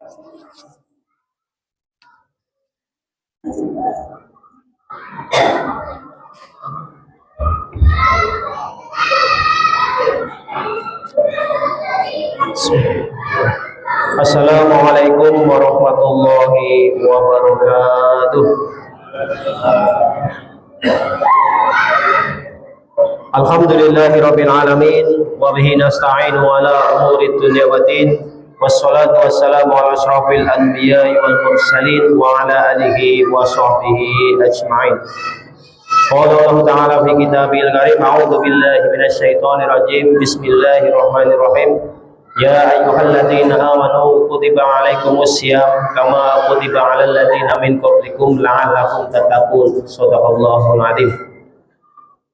Assalamualaikum warahmatullahi wabarakatuh. Alhamdulillahirabbil alamin wa bihi nasta'inu ala umuri dunya waddin wassalatu wassalamu ala asyrafil anbiya'i wal mursalin wa ala alihi wa sahbihi ajma'in. Qala Allah ta'ala fi kitabil karim a'udzu billahi minasy syaithanir rajim bismillahirrahmanirrahim. Ya ayyuhalladzina amanu kutiba alaikumus syiyam kama kutiba alal ladzina min qablikum la'allakum tattaqun. Shadaqallahul adzim.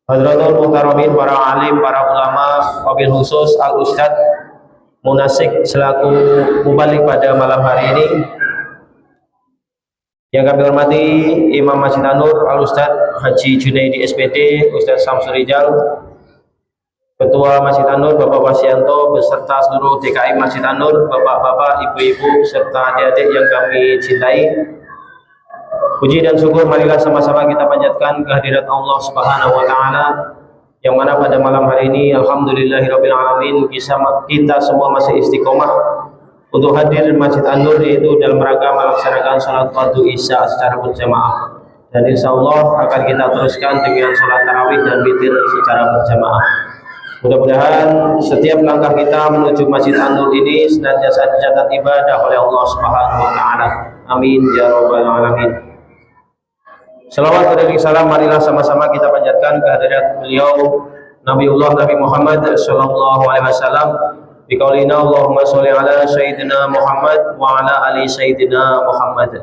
Hadratul muhtaramin, para alim, para ulama, wabil khusus Al Ustadz Munasik selaku mubalik pada malam hari ini. Yang kami hormati Imam Masjid An-Nur Al Ustadz Haji Junaidi SPD, Ustadz Samsul Rijal, Ketua Masjid An-Nur Bapak Wasianto beserta seluruh DKI Masjid An-Nur, bapak-bapak, ibu-ibu serta adik-adik yang kami cintai. Puji dan syukur marilah sama-sama kita panjatkan kehadirat Allah Subhanahu wa taala, yang mana pada malam hari ini alhamdulillahirabbil alamin kita semua masih istiqomah untuk hadir di Masjid An-Nur, yaitu dalam rangka melaksanakan salat fardu Isya secara berjamaah. Dan insyaallah akan kita teruskan dengan salat tarawih dan witir secara berjamaah. Mudah-mudahan setiap langkah kita menuju Masjid An-Nur ini senantiasa dicatat ibadah oleh Allah Subhanahu wa taala. Amin ya rabbal alamin. Salawat dan salam marilah sama-sama kita panjatkan kehadirat beliau Nabiullah Nabi Muhammad sallallahu alaihi wasallam. Biqaulina Allahumma sholli ala sayyidina Muhammad wa ala ali sayyidina Muhammad.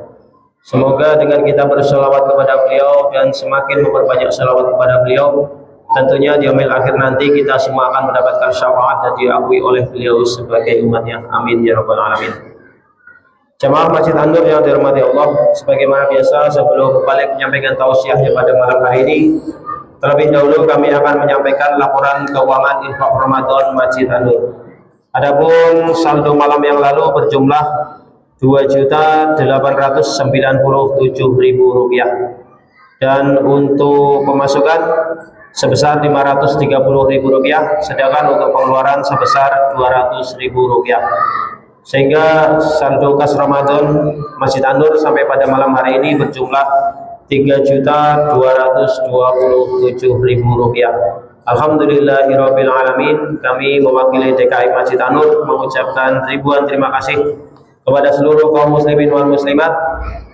Semoga dengan kita berselawat kepada beliau dan semakin memperbanyak selawat kepada beliau, tentunya di yaumil akhir nanti kita semua akan mendapatkan syafaat dan diakui oleh beliau sebagai umatnya. Amin ya rabbal alamin. Jamaah Masjid An-Nur yang dirahmati Allah, sebagaimana biasa sebelum balik menyampaikan tausiahnya pada malam hari ini, terlebih dahulu kami akan menyampaikan laporan keuangan infak Ramadan Masjid An-Nur. Adapun saldo malam yang lalu berjumlah Rp2.897.000 dan untuk pemasukan sebesar Rp530.000, sedangkan untuk pengeluaran sebesar Rp200.000. Sehingga saldo kas Ramadan Masjid An-Nur sampai pada malam hari ini berjumlah Rp3.227.000. Alhamdulillahirabbil alamin. Kami mewakili DKI Masjid An-Nur mengucapkan ribuan terima kasih kepada seluruh kaum muslimin wal muslimat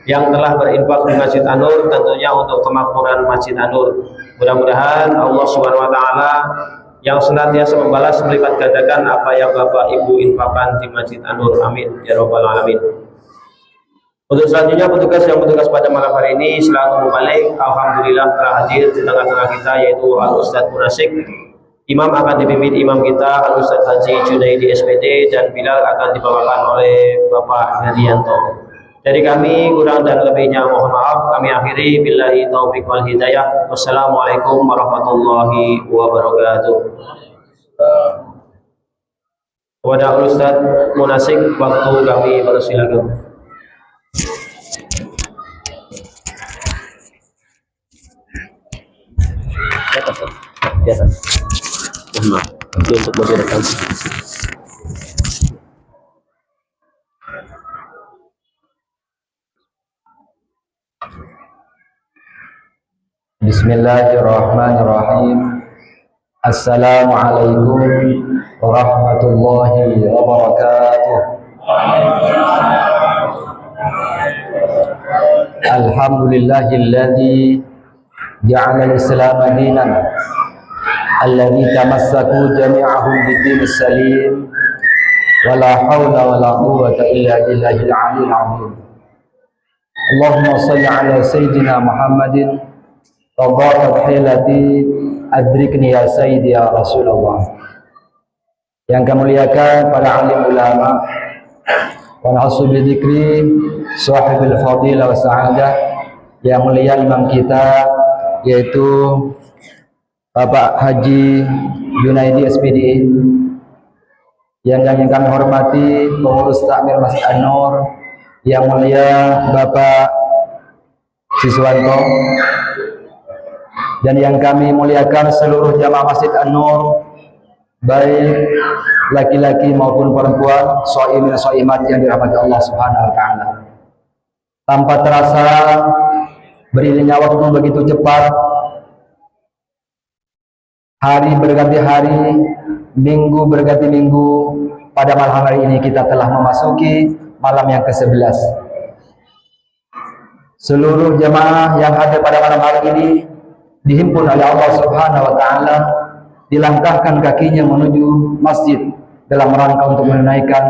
yang telah berinfak di Masjid An-Nur, tentunya untuk kemakmuran Masjid An-Nur. Mudah-mudahan Allah Subhanahu wa taala yang senantiasa membalas melipat gandakan apa yang Bapak Ibu infakkan di Masjid An-Nur. Amin ya rabbal alamin. Untuk selanjutnya petugas yang bertugas pada malam hari ini selaku mubalik, alhamdulillah telah hadir di tengah-tengah kita, yaitu Al Ustadz Munasik. Imam akan dipimpin imam kita Al Ustadz Haji Junaidi SPD, dan Bilal akan dibawakan oleh Bapak Herianto. Dari kami kurang dan lebihnya mohon maaf. Kami akhiri billahi taufiq wal hidayah. Wassalamualaikum warahmatullahi wabarakatuh. Kepada Ustadz Munasik, waktu kami persilakan. Biasa. Nanti untuk moderator. Bismillahirrahmanirrahim. Assalamualaikum warahmatullahi wabarakatuh. Alhamdulillahilladzi ja'ala al-islam dinan alladzi tamassaku jami'ahum bid-din salim wa la hawla wa la quwwata illa billahil 'aliyyil 'azim. Allahumma shalli ala sayyidina Muhammadin Tabarak hilati adrikni ya sayyidi ya Rasulullah. Yang kami muliakan para alim ulama wa na'udzu dzikri sahibul fadilah wa sa'adah, yang mulia imam kita yaitu Bapak Haji Junaidi SPD, yang kami hormati pengurus takmir Masjid An-Nur, yang mulia Bapak Siswanto, dan yang kami muliakan seluruh jamaah Masjid An-Nur, baik laki-laki maupun perempuan, shaimin shaimat yang dirahmati Allah Subhanahu wa taala. Tanpa terasa beriringnya waktu begitu cepat, hari berganti hari, minggu berganti minggu, pada malam hari ini kita telah memasuki malam yang ke-11. Seluruh jemaah yang hadir pada malam hari ini dihimpun oleh Allah Subhanahu wa taala, dilangkahkan kakinya menuju masjid dalam rangka untuk menunaikan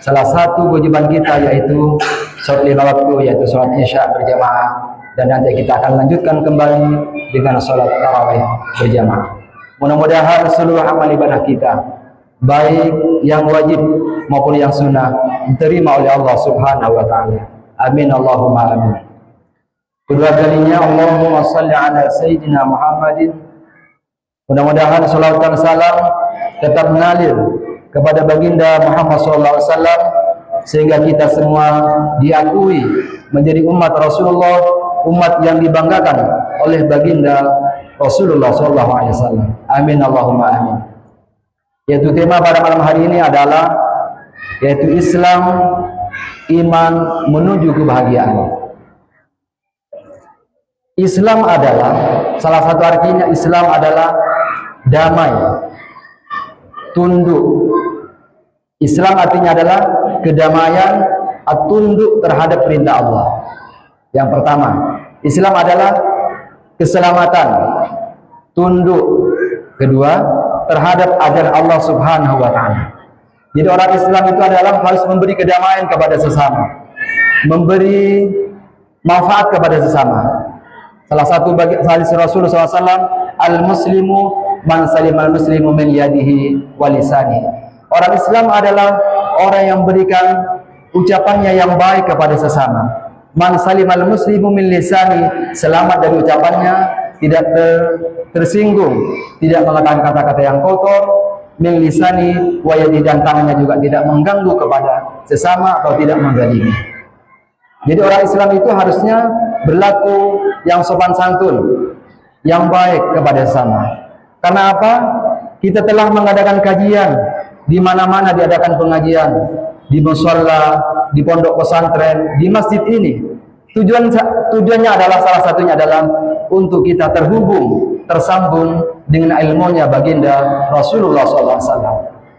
salah satu kewajiban kita, yaitu salat 5 waktu, yaitu salat Isya berjamaah, dan nanti kita akan lanjutkan kembali dengan salat tarawih berjamaah. Mudah-mudahan seluruh amal ibadah kita, baik yang wajib maupun yang sunnah, diterima oleh Allah Subhanahu wa taala. Amin Allahumma amin. Kedua kalinya Allahumma shalli ala sayyidina Muhammadin. Mudah-mudahan salawat dan salam tetap mengalir kepada baginda Muhammad sallallahu alaihi wasallam, sehingga kita semua diakui menjadi umat Rasulullah, umat yang dibanggakan oleh baginda Rasulullah sallallahu alaihi wasallam. Amin Allahumma amin. Yaitu tema pada malam hari ini adalah yaitu Islam, iman menuju kebahagiaan. Islam adalah, salah satu artinya Islam adalah damai, tunduk. Islam artinya adalah kedamaian, tunduk terhadap perintah Allah. Yang pertama, Islam adalah keselamatan, tunduk. Kedua, terhadap ajaran Allah Subhanahu wa taala. Jadi orang Islam itu adalah harus memberi kedamaian kepada sesama, memberi manfaat kepada sesama. Salah satu bagi hadis Rasulullah SAW, al-muslimu man salimal muslimu min yadihi wa lisanihi. Orang Islam adalah orang yang berikan ucapannya yang baik kepada sesama. Man salimal muslimu min lisani, selamat dari ucapannya, tidak tersinggung, tidak mengatakan kata-kata yang kotor, min lisani wa yadihi, dan tangannya juga tidak mengganggu kepada sesama atau tidak menzalimi. Jadi orang Islam itu harusnya berlaku yang sopan santun, yang baik kepada sesama. Karena apa? Kita telah mengadakan kajian, di mana-mana diadakan pengajian, di mushola, di pondok pesantren, di masjid ini. Tujuannya adalah, salah satunya adalah untuk kita terhubung, tersambung dengan ilmunya baginda Rasulullah SAW.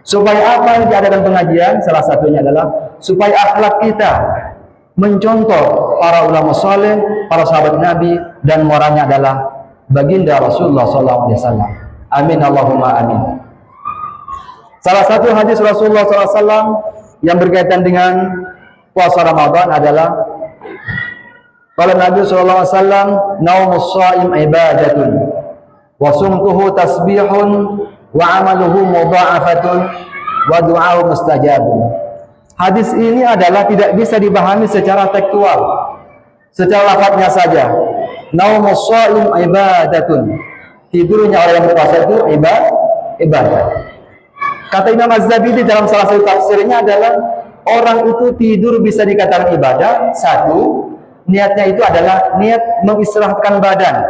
Supaya apa yang diadakan pengajian? Salah satunya adalah supaya akhlak kita mencontoh para ulama saleh, para sahabat Nabi, dan moralnya adalah baginda Rasulullah SAW. Amin Allahumma amin. Salah satu hadis Rasulullah SAW yang berkaitan dengan puasa Ramadan adalah kalau Nabi SAW, naumus shaim ibadatun wa sumtuhu tasbihun wa amaluhu mudha'afatun wa du'a'u mustajabun. Hadis ini adalah tidak bisa dipahami secara tekstual, secara lafadznya saja. Naumus shaim ibadatun, tidurnya orang yang berpuasa itu ibadah. Kata Imam Az-Zabidi dalam salah satu tafsirnya adalah orang itu tidur bisa dikatakan ibadah. Satu, niatnya itu adalah niat mengistirahatkan badan.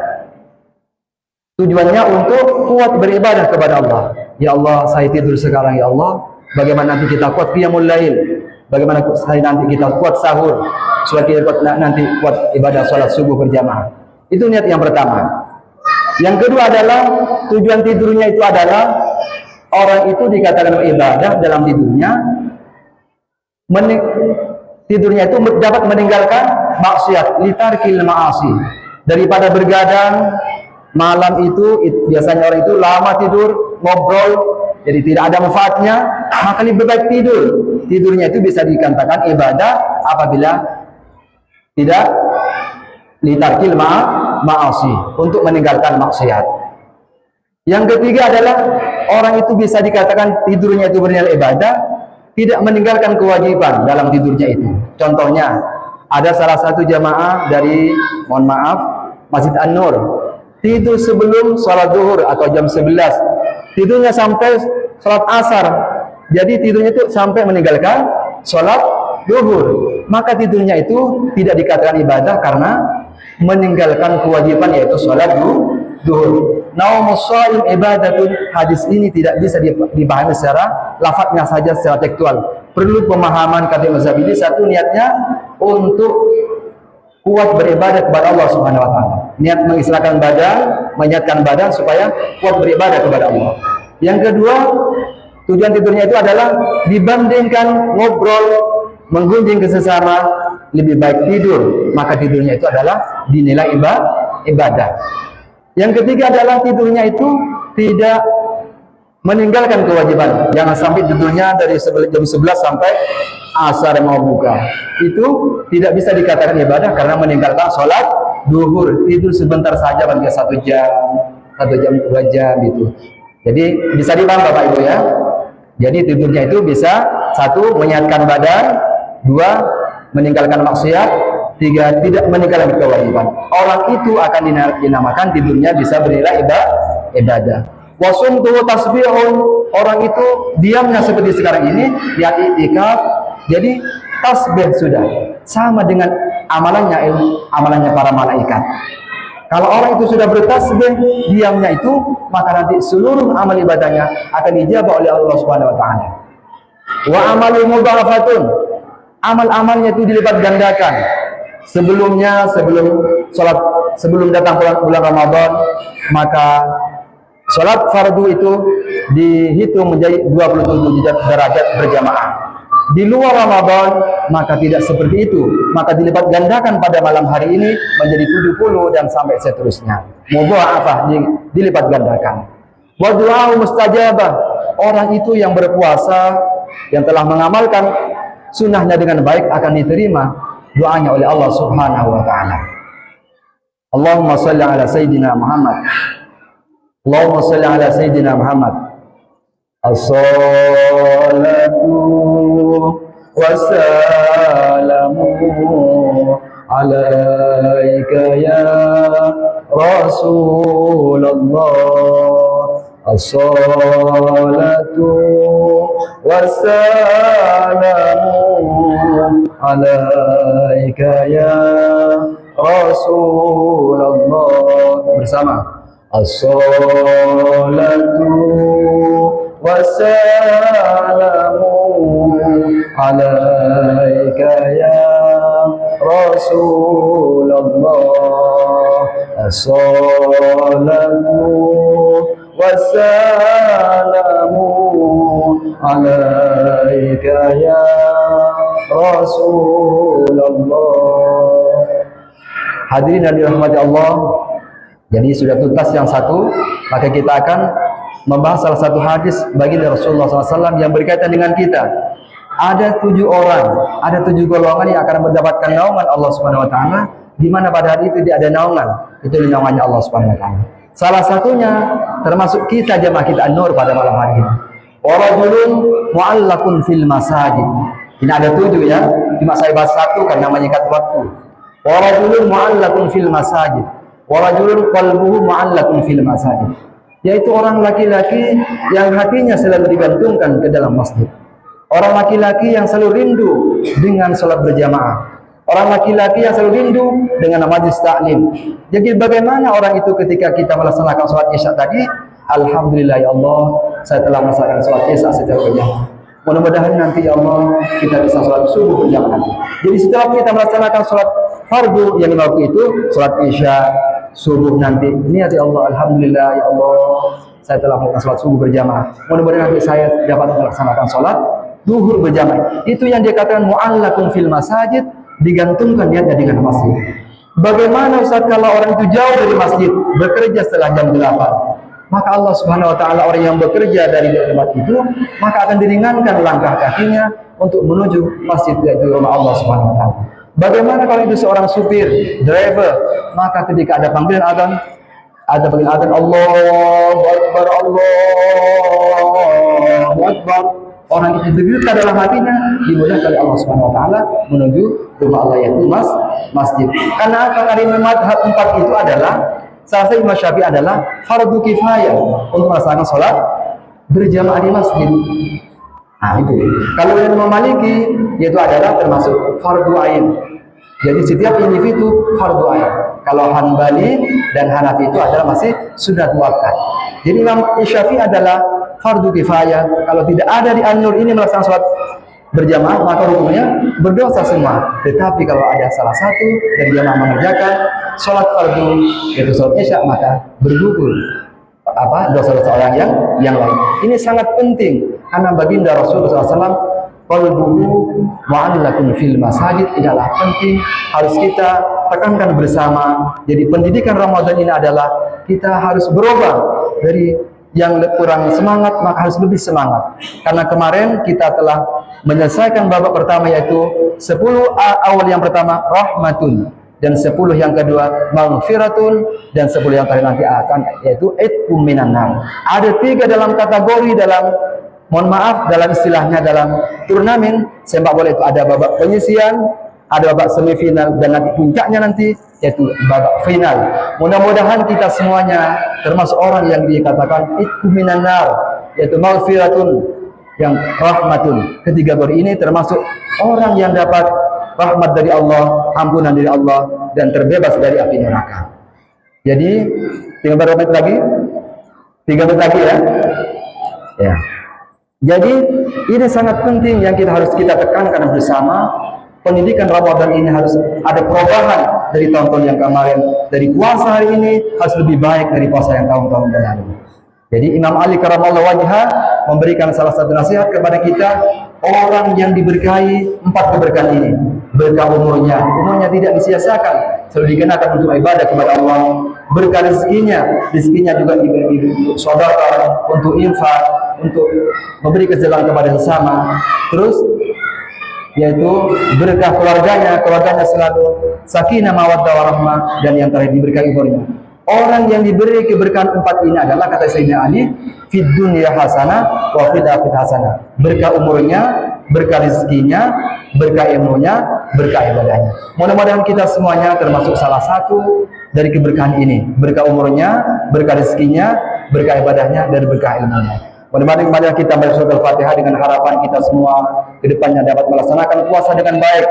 Tujuannya untuk kuat beribadah kepada Allah. Ya Allah, saya tidur sekarang ya Allah. Bagaimana nanti kita kuat qiyamul lail? Bagaimana nanti kita kuat sahur? Supaya kita nanti kuat ibadah salat subuh berjamaah. Itu niat yang pertama. Yang kedua adalah tujuan tidurnya itu adalah orang itu dikatakan ibadah dalam tidurnya. Tidurnya itu dapat meninggalkan maksiat, litarkil ma'asi. Daripada bergadang malam itu biasanya orang itu lama tidur, ngobrol, jadi tidak ada manfaatnya, maka lebih baik tidur. Tidurnya itu bisa dikatakan ibadah apabila tidak litarkil ma'asi, untuk meninggalkan maksiat. Yang ketiga adalah orang itu bisa dikatakan tidurnya itu bernilai ibadah, tidak meninggalkan kewajiban dalam tidurnya itu. Contohnya, ada salah satu jamaah dari, mohon maaf, Masjid An-Nur, tidur sebelum sholat zuhur atau jam 11, tidurnya sampai sholat asar, Jadi tidurnya itu sampai meninggalkan sholat duhur. Maka tidurnya itu tidak dikatakan ibadah karena meninggalkan kewajiban yaitu sholat duhur. Naumus shaim ibadatun. Hadis ini tidak bisa dipahami secara lafadznya saja, secara tekstual. Perlu pemahaman kata mazhab ini. Satu, niatnya untuk kuat beribadah kepada Allah Subhanahu wa taala. Niat mengistilahkan badan, menyiapkan badan supaya kuat beribadah kepada Allah. Yang kedua, tujuan tidurnya itu adalah dibandingkan ngobrol, menggunjing ke sesama, lebih baik tidur. Maka tidurnya itu adalah dinilai ibadah. Yang ketiga adalah tidurnya itu tidak meninggalkan kewajiban. Jangan sampai tidurnya dari jam 11 sampai asar mau buka. Itu tidak bisa dikatakan ibadah karena meninggalkan sholat duhur. Tidur sebentar saja, bagi 1 jam, 2 jam gitu. Jadi bisa dipaham Bapak Ibu ya. Jadi tidurnya itu bisa 1 menyehatkan badan, 2 meninggalkan maksiat, 3 tidak meninggalkan kewajiban. Orang itu akan dinamakan tidurnya bisa bernilai ibadah. Wasumtu tasbihun, orang itu diamnya seperti sekarang ini lihat iktikaf, jadi tasbih sudah sama dengan amalannya para malaikat. Kalau orang itu sudah bertasbih, diamnya itu, maka nanti seluruh amal ibadahnya akan dijabah oleh Allah Subhanahu wa taala. Wa amalu mudha'afatun, amal-amalnya itu dilipat gandakan. Sebelumnya, sebelum datang bulan Ramadan, maka sholat fardu itu dihitung menjadi 27 derajat berjamaah. Di luar Ramadan, maka tidak seperti itu. Maka dilipat gandakan pada malam hari ini menjadi 70 dan sampai seterusnya. Mudha'afah, dilipat gandakan. Wa du'a mustajabah, orang itu yang berpuasa, yang telah mengamalkan sunnahnya dengan baik akan diterima doanya oleh Allah Subhanahu wa taala. Allahumma shalli ala sayyidina Muhammad. Allahumma shalli ala sayyidina Muhammad. As-salatu wassalamu alaika ya Rasulullah. As-salatu wassalamu alaika ya Rasulullah. Bersama. As-salatu wassalamu alaika ya Rasulullah. As-salatu wassalamu alaika ya Rasulullah. Hadirin yang dirahmati Allah, jadi sudah tuntas yang satu, maka kita akan membahas salah satu hadis baginda Rasulullah SAW yang berkaitan dengan kita. Ada 7 orang, ada 7 golongan yang akan mendapatkan naungan Allah Subhanahu wa taala, di mana pada hari itu tidak ada naungan, itu naungannya Allah Subhanahu wa taala. Salah satunya termasuk kita jemaah kita An-Nur pada malam hari ini. Warajulun mu'allaqun fil masajid. Ini ada 7 ya. Cuma saya bahas 1 karena menyikat waktu. Warajulun mu'allaqun fil masajid. Warajulun qalbuhu mu'allaqun fil masajid. Yaitu orang laki-laki yang hatinya selalu digantungkan ke dalam masjid. Orang laki-laki yang selalu rindu dengan salat berjamaah. Orang laki-laki yang selalu rindu dengan majlis taklim. Jadi bagaimana orang itu ketika kita melaksanakan salat Isya tadi? Alhamdulillah ya Allah, saya telah melaksanakan salat Isya secara berjamaah. Mudah-mudahan nanti ya Allah kita bisa salat subuh berjamaah. Jadi setelah kita melaksanakan salat fardu yang waktu itu, salat Isya, subuh nanti, niat ya Allah, alhamdulillah ya Allah, saya telah melaksanakan salat subuh berjamaah. Mudah-mudahan nanti saya dapat melaksanakan salat duhur berjamaah. Itu yang dikatakan mu'allaqun fil masajid, digantungkan niatnya dengan masjid. Bagaimana Ustaz kalau orang itu jauh dari masjid, bekerja setelah jam 8? Maka Allah Subhanahu wa taala orang yang bekerja dari tempat itu, maka akan diringankan langkah kakinya untuk menuju masjid yaitu rumah Allah Subhanahu wa taala. Bagaimana kalau itu seorang supir, driver, maka ketika ada panggilan adzan, Allahu Akbar, Allahu Akbar, orang itu tergetar dalam hatinya, dimudahkan oleh Allah Subhanahu wa taala menuju rumah Allah yaitu masjid. Karena apa? Karena mazhab 4 itu adalah salah satu Imam Syafi'i adalah fardu kifayah untuk melaksanakan salat berjamaah di masjid. Nah, itu. Kalau yang Imam Maliki, yaitu adalah termasuk fardu ain. Jadi setiap individu fardu ain. Kalau Hanbali dan Hanafi itu adalah masih sunat muakkad. Jadi Imam Syafi'i adalah fardu kifayah. Kalau tidak ada di An-Nur ini melaksanakan sholat berjamaah, maka hukumnya berdosa semua. Tetapi kalau ada salah satu dan dia mengerjakan sholat fardu, yaitu sholat isya, maka bergugur dosa-dosa orang yang lain. Ini sangat penting karena baginda Rasulullah SAW, qalbuhu mu'allaqun fil masajid, adalah penting, harus kita tekankan bersama. Jadi pendidikan Ramadan ini adalah kita harus berubah dari yang kurang semangat maka harus lebih semangat. Karena kemarin kita telah menyelesaikan babak pertama, yaitu 10 awal yang pertama rahmatun, dan 10 yang kedua maghfiratun, dan 10 yang terakhir nanti akan yaitu itqum minan nar. Ada 3 dalam kategori dalam, mohon maaf, dalam istilahnya dalam turnamen sepak bola itu ada babak penyisian, ada babak semifinal, dan nanti puncaknya nanti yaitu babak final. Mudah-mudahan kita semuanya termasuk orang yang dikatakan itqum minan nar, yaitu maghfiratun yang rahmatun. Ketiga kategori ini termasuk orang yang dapat rahmat dari Allah, ampunan dari Allah, dan terbebas dari api neraka. Jadi tinggal berapa menit lagi? 3 menit lagi ya. Ya. Jadi ini sangat penting yang harus kita tekankan bersama. Pendidikan Ramadan ini harus ada perubahan dari tahun-tahun yang kemarin. Dari puasa hari ini harus lebih baik dari puasa yang tahun-tahun lalu. Jadi Imam Ali karamallahu wajhah memberikan salah satu nasihat kepada kita, orang yang diberkahi 4 keberkahan ini. Berkah umurnya tidak disia-siakan, selalu dikenakan untuk ibadah kepada Allah. Berkah rezekinya juga diberi untuk sedekah, untuk infak, untuk memberi kejalan kepada sesama. Terus yaitu berkah keluarganya selalu sakinah mawaddah warahmah, dan yang terakhir diberkahi umurnya. Orang yang diberi keberkahan 4 ini adalah, kata Sayyidina Ali, fid dunya hasanah wa fil akhirati hasanah. Berkah umurnya, berkah rezekinya, berkah ilmunya, berkah ibadahnya. Mudah-mudahan kita semuanya termasuk salah satu dari keberkahan ini. Berkah umurnya, berkah rezekinya, berkah ibadahnya, dan berkah ilmunya. Mudah-mudahan kita membaca surah Al-Fatihah dengan harapan kita semua ke depannya dapat melaksanakan puasa dengan baik.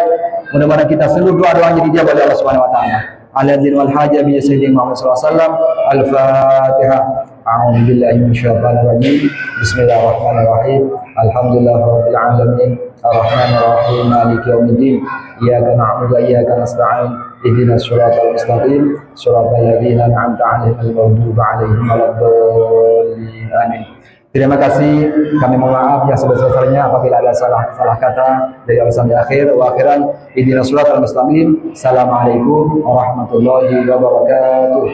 Mudah-mudahan kita seluruh doa-doanya dijawab oleh Allah Subhanahu wa taala. Al-Adhin wal Hajah bi Sayyidina Muhammad sallallahu alaihi wasallam. Al-Fatihah. A'udzu billahi minasyaitonir rajim. Bismillahirrahmanirrahim. Alhamdulillahirabbil alamin. Arrahmanir rahim. Maliki yaumiddin. Iyyaka na'budu wa iyyaka nasta'in. Ihdinas siratal mustaqim. Siratal ladzina an'amta 'alaihim ghairil maghdubi 'alaihim waladdallin. Amin. Terima kasih, kami mohon maaf yang sebesar-besarnya apabila ada salah kata dari awal sampai akhir. Wa akhiran ihdinas siratal mustaqim. Assalamualaikum warahmatullahi wabarakatuh.